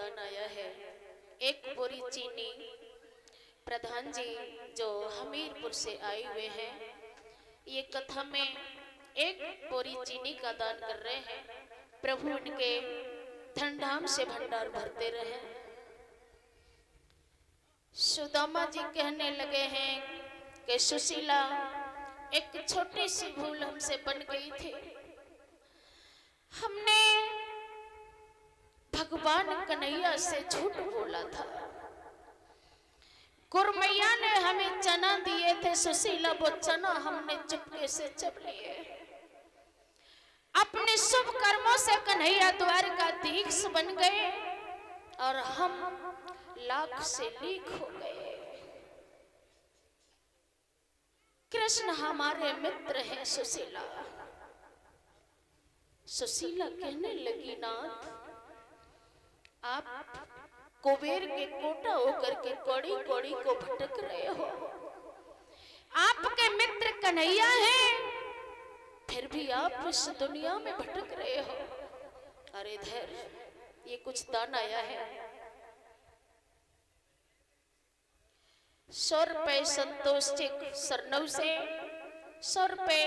दान आया है। एक बोरी चीनी प्रधान जी जो हमीरपुर से आए हुए हैं, ये कथा में एक बोरी चीनी का दान कर रहे हैं। प्रभु इनके धन धाम से भंडार भरते रहे। सुदामा जी कहने लगे हैं कि सुशीला, एक छोटी सी भूल हमसे बन गई थी। हमने भगवान कन्हैया से झूठ बोला था। गुरमैया ने हमें चना दिए थे सुशीला, वो चना हमने चुपके से चब लिए। अपने शुभ कर्मों से कन्हैया द्वारकाधीश बन गए और हम लाख से लीक हो गए। कृष्ण हमारे मित्र हैं सुशीला। सुशीला कहने लगी, नाथ आप कुबेर के कोटा होकर के कौड़ी कौड़ी को भटक रहे हो। आपके मित्र कन्हैया हैं, फिर भी आप इस दुनिया में भटक रहे हो। अरे धैर्य, ये कुछ दान आया है। 100 रुपए संतोष चिक सरनऊ से, 100 रुपए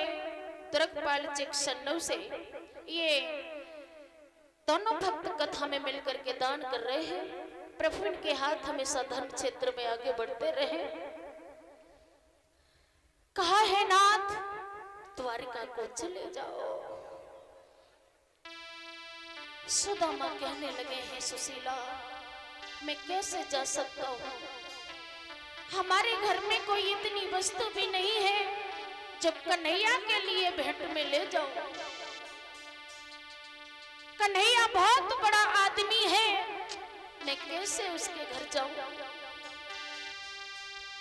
दुर्गपाल चिक सन्नऊ से। ये दोनों भक्त कथा में मिलकर के दान कर रहे हैं। प्रभु इनके हाथ हमेशा धर्म क्षेत्र में आगे बढ़ते रहे। कहा है नाथ द्वारिका को चले जाओ। सुदामा कहने लगे हैं, सुशीला मैं कैसे जा सकता हूँ? हमारे घर में कोई इतनी वस्तु भी नहीं है जो कन्हैया के लिए भेंट में ले जाऊं। कन्हैया बहुत बड़ा आदमी है, मैं कैसे उसके घर जाऊं?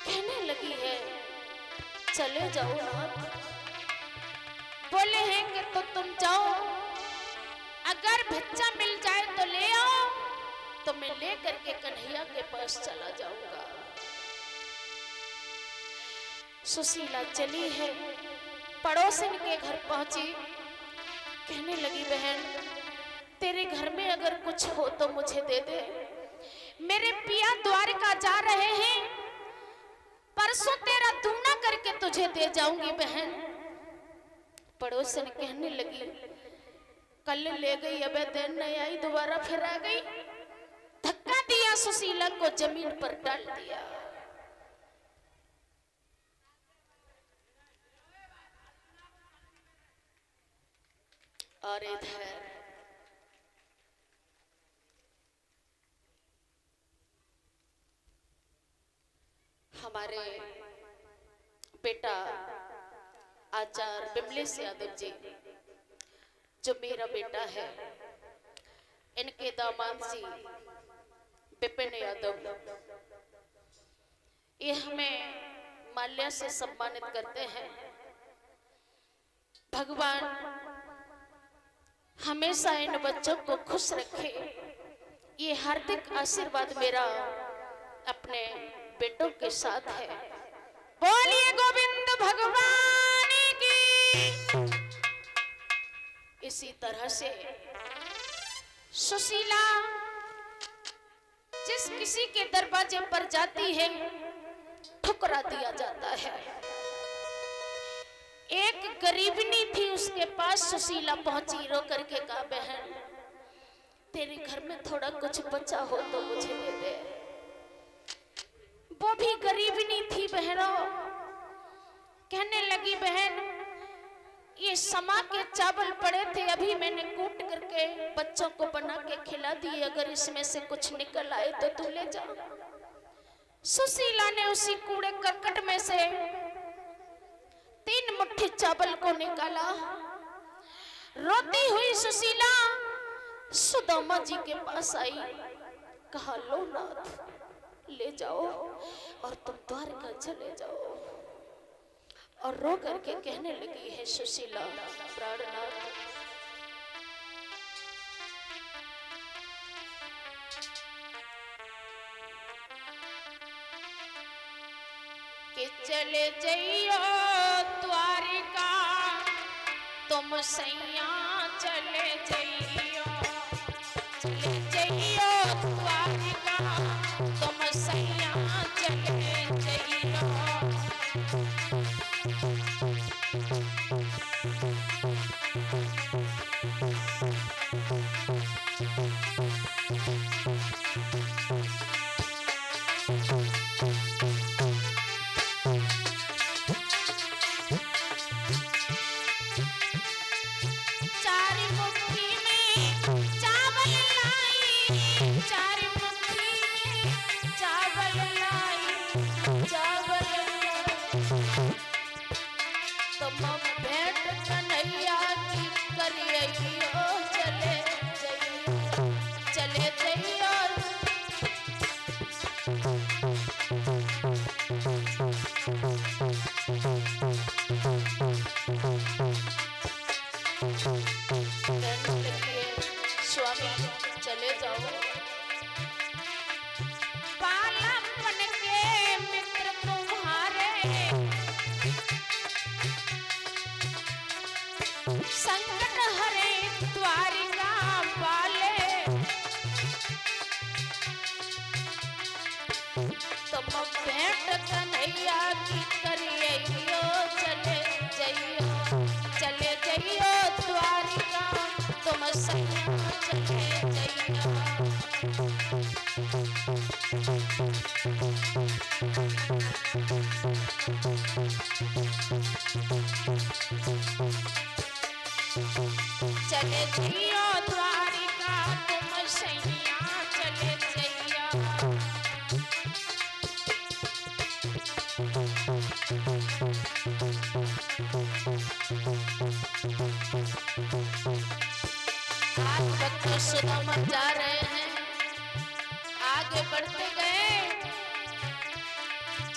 कहने लगी है, चले जाओ नाथ। बोले हैं कि तो तुम जाओ, अगर बच्चा मिल जाए तो ले आओ, तो मैं ले करके कन्हैया के पास चला जाऊंगा। सुशीला चली है, पड़ोसन के घर पहुंची। कहने लगी, बहन तेरे घर में अगर कुछ हो तो मुझे दे दे। मेरे पिया द्वारका जा रहे हैं, परसों तेरा दूना करके तुझे दे जाऊंगी बहन। पड़ोसन कहने लगी, कल ले गई, अब दिन नहीं आई, दोबारा फिर आ गई। धक्का दिया, सुशीला को जमीन पर डाल दिया। और इधर हमारे बेटा आचार्य विमलेश यादव जी, जो मेरा बेटा है, इनके दामाद जी विपिन यादव, ये हमें माल्या से सम्मानित करते हैं। भगवान हमेशा इन बच्चों को खुश रखे, ये हार्दिक आशीर्वाद मेरा अपने बेटों के साथ है। बोलिए गोविंद भगवान की। इसी तरह से सुशीला जिस किसी के दरवाजे पर जाती है, ठुकरा दिया जाता है। एक गरीबनी थी, उसके पास सुशीला पहुंची, रो करके कहा, बहन तेरे घर में थोड़ा कुछ बचा हो तो मुझे दे दे। वो भी गरीबनी थी बहनों। कहने लगी, बहन ये समा के चावल पड़े थे, अभी मैंने कूट करके बच्चों को बना के खिला दिए, अगर इसमें से कुछ निकल आए तो तू ले जा। सुशीला ने उसी कूड़े करकट में से 3 मुट्ठी चावल को निकाला। रोती हुई सुशीला सुदामा जी के पास आई, कहा, लो नाथ ले जाओ और तुम द्वारका चले जाओ। और रो करके कहने लगी है सुशीला, प्राणनाथ कि चले जइयो द्वारिका तुम सैया, चले जइयो, चले जइयो द्वारिका। चार मुट्ठी में चावल लाई, चावल लाई। तो मम भेंट कन्हैया की करियो, चले जइयो, चले जइयो। स्वामी चले जाओ, बालपन के मित्र तुम्हारे संकट हरे द्वारिका वाले। तुम भेंट कन्हैया की करियो, चले जइयो, चले जइयो द्वारिका, तुम सैया चले जइयो। चले जइयो द्वारिका, तुम सैया चले जइयो। आज वक्त सुदामा जा रहे हैं, आगे बढ़ते गए,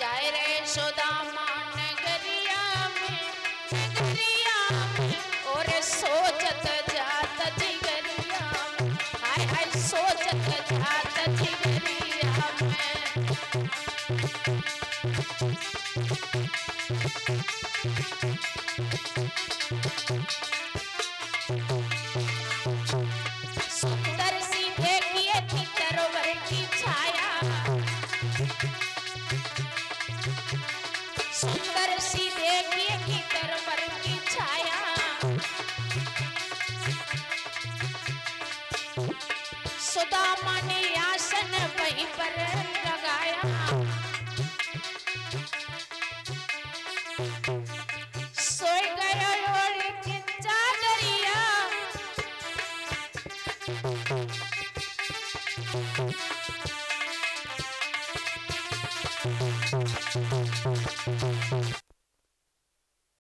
जाए रहे सुदामा नगरिया में, नगरिया में, और सोचत जात जिगरिया में, हाय हाय सोचत जात जिगरिया में। सुंदर सी देखिए थी तरवर की छाया, सुंदर सी देखिए थी तरवर की छाया। सुदामा ने आसन वहीं पर लगाया, सोए गया ओढ़ के चादरिया।